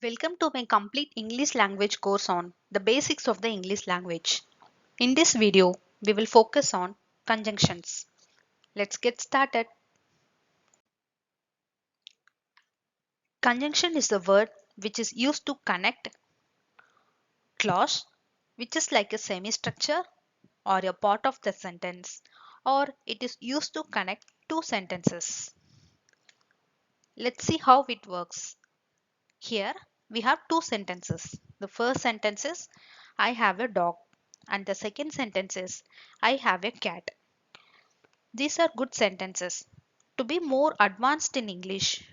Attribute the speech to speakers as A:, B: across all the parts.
A: Welcome to my complete English language course on the basics of the English language. In this video, we will focus on conjunctions. Let's get started. Conjunction is the word which is used to connect clause, which is like a semi-structure or a part of the sentence, or it is used to connect two sentences. Let's see how it works. Here we have two sentences. The first sentence is I have a dog, and the second sentence is I have a cat. These are good sentences. To be more advanced in English,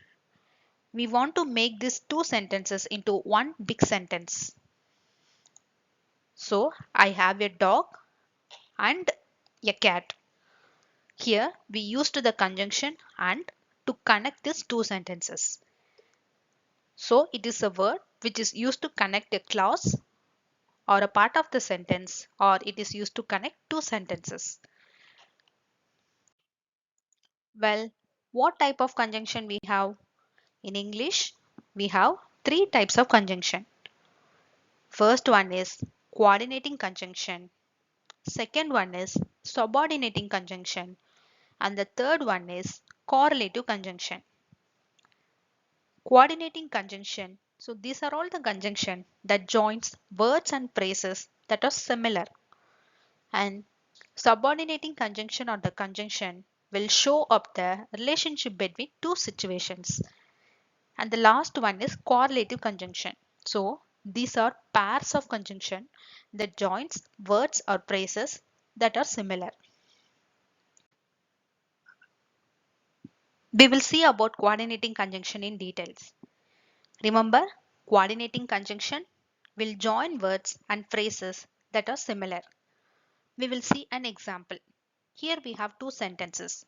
A: we want to make these two sentences into one big sentence. So, I have a dog and a cat. Here we used the conjunction and to connect these two sentences. So, it is a word which is used to connect a clause or a part of the sentence, or it is used to connect two sentences. Well, what type of conjunction we have? In English, we have three types of conjunction. First one is coordinating conjunction. Second one is subordinating conjunction. And the third one is correlative conjunction. Coordinating conjunction. So these are all the conjunction that joins words and phrases that are similar. And subordinating conjunction or the conjunction will show up the relationship between two situations. And the last one is correlative conjunction. So these are pairs of conjunction that joins words or phrases that are similar. We will see about coordinating conjunction in details. Remember, coordinating conjunction will join words and phrases that are similar. We will see an example. Here we have two sentences.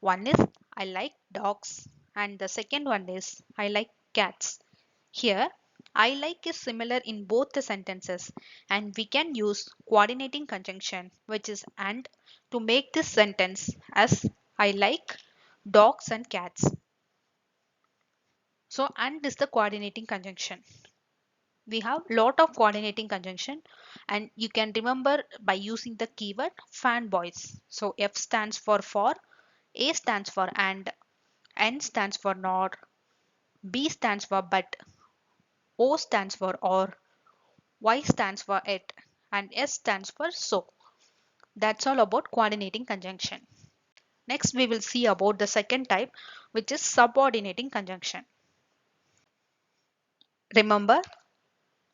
A: One is I like dogs and the second one is I like cats. Here I like is similar in both the sentences and we can use coordinating conjunction which is and to make this sentence as I like dogs and cats. So and is the coordinating conjunction. We have lot of coordinating conjunction and you can remember by using the keyword fanboys. So F stands for, A stands for and, N stands for nor, B stands for but, O stands for or, Y stands for it, and S stands for so. That's all about coordinating conjunction. Next we will see about the second type, which is subordinating conjunction. Remember,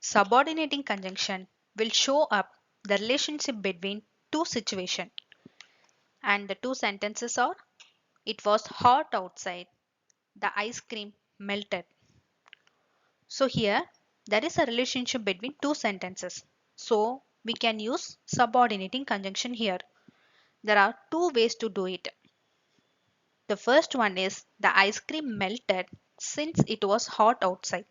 A: subordinating conjunction will show up the relationship between two situations. And the two sentences are it was hot outside, the ice cream melted. So here there is a relationship between two sentences. So we can use subordinating conjunction here. There are two ways to do it. The first one is the ice cream melted since it was hot outside.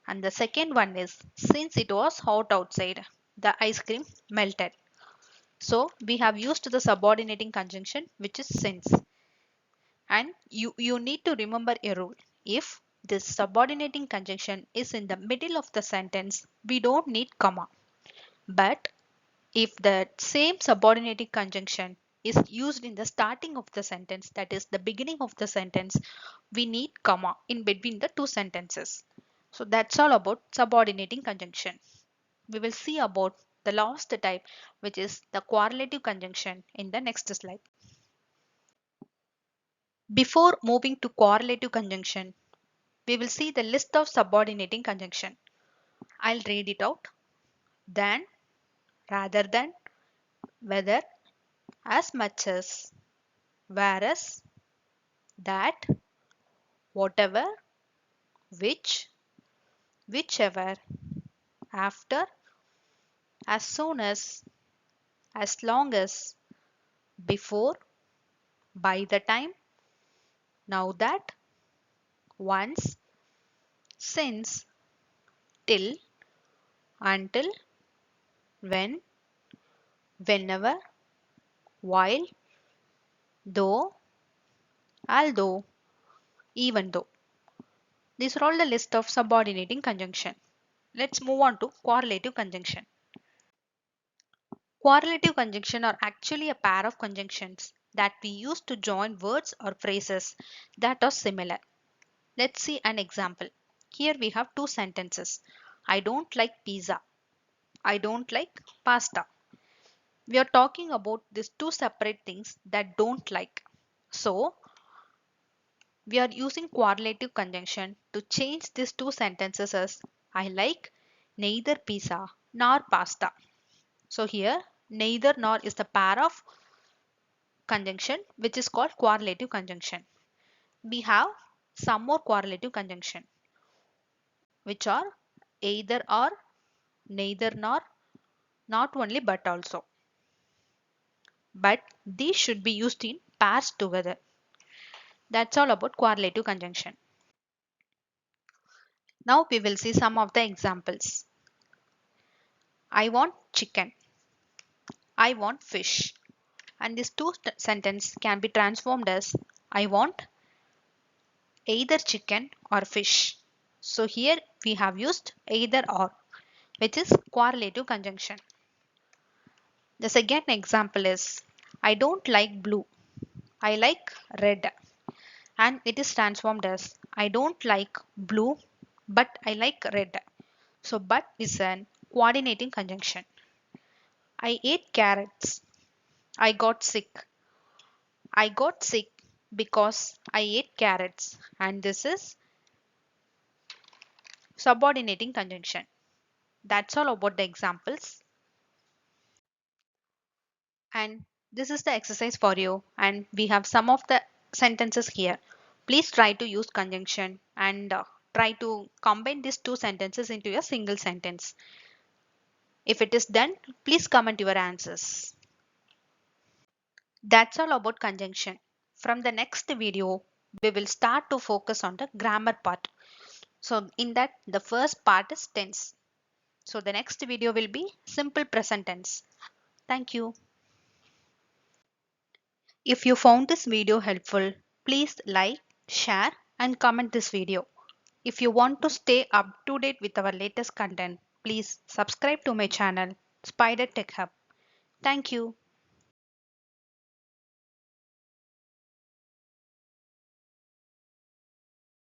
A: And the second one is since it was hot outside, the ice cream melted. So we have used the subordinating conjunction which is since. And you need to remember a rule. If this subordinating conjunction is in the middle of the sentence, we don't need comma. But if the same subordinating conjunction is used in the starting of the sentence, that is the beginning of the sentence, we need comma in between the two sentences. So that's all about subordinating conjunction. We will see about the last type, which is the correlative conjunction in the next slide. Before moving to correlative conjunction, we will see the list of subordinating conjunction. I'll read it out. Than, rather than, whether, as much as, whereas, that, whatever, which, whichever, after, as soon as long as, before, by the time, now that, once, since, till, until, when, whenever, while, though, although, even though. These are all the list of subordinating conjunction. Let's move on to correlative conjunction. Correlative conjunction are actually a pair of conjunctions that we use to join words or phrases that are similar. Let's see an example. Here we have two sentences. I don't like pizza. I don't like pasta. We are talking about these two separate things that don't like. So we are using correlative conjunction to change these two sentences as I like neither pizza nor pasta. So here neither nor is the pair of conjunction which is called correlative conjunction. We have some more correlative conjunction which are either or, neither nor, not only but also. But these should be used in pairs together. That's all about correlative conjunction. Now we will see some of the examples. I want chicken. I want fish. And these two sentences can be transformed as I want either chicken or fish. So here we have used either or, which is correlative conjunction. The second example is I don't like blue. I like red. And it is transformed as I don't like blue but I like red. So but is an coordinating conjunction. I ate carrots. I got sick. I got sick because I ate carrots, and this is subordinating conjunction. That's all about the examples, and this is the exercise for you, and we have some of the sentences here. Please try to use conjunction and try to combine these two sentences into a single sentence. If it is done, please comment your answers. That's all about conjunction. From the next video, we will start to focus on the grammar part. So in that, the first part is tense. So the next video will be simple present tense. Thank you. If you found this video helpful, please like, share and comment this video. If you want to stay up to date with our latest content, please subscribe to my channel, Spider Tech Hub. Thank you.